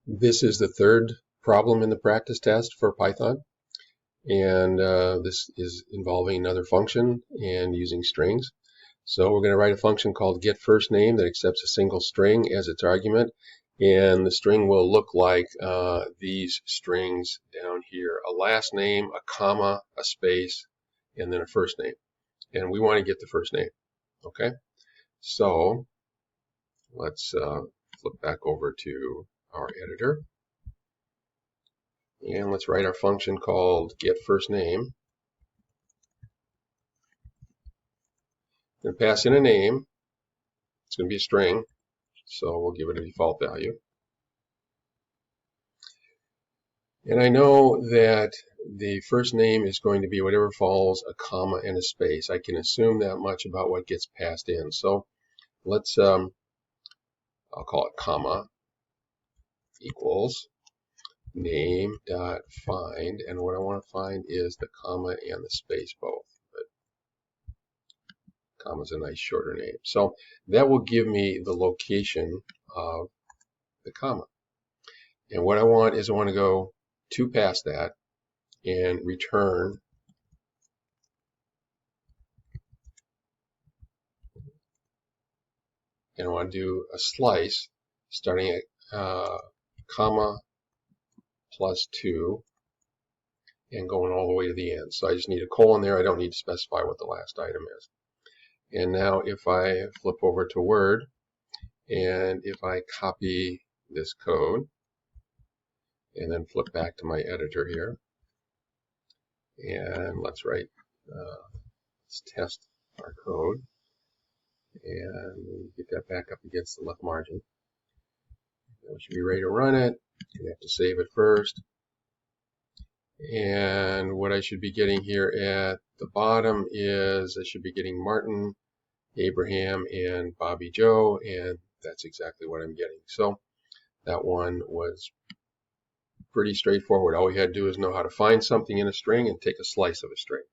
This is the third problem in the practice test for Python, and this is involving another function and using strings. So we're going to write a function called getFirstName that accepts a single string as its argument, and the string will look like these strings down here: a last name, a comma, a space, and then a first name. And we want to get the first name. Okay, so let's flip back over to our editor. And let's write our function called getFirstName. Going to pass in a name. It's going to be a string, so we'll give it a default value. And I know that the first name is going to be whatever follows a comma and a space. I can assume that much about what gets passed in. So let's, I'll call it comma equals name dot find, and what I want to find is the comma and the space both. But comma is a nice shorter name. So that will give me the location of the comma. And what I want is I want to go to past that and return and I want to do a slice starting at comma plus 2 and going all the way to the end. So I just need a colon there. I don't need to specify what the last item is. And now if I flip over to Word and if I copy this code and then flip back to my editor here, and let's test our code and get that back up against the left margin. Now we should be ready to run it. You have to save it first. And what I should be getting here at the bottom is I should be getting Martin, Abraham, and Bobby Joe, and that's exactly what I'm getting. So that one was pretty straightforward. All we had to do is know how to find something in a string and take a slice of a string.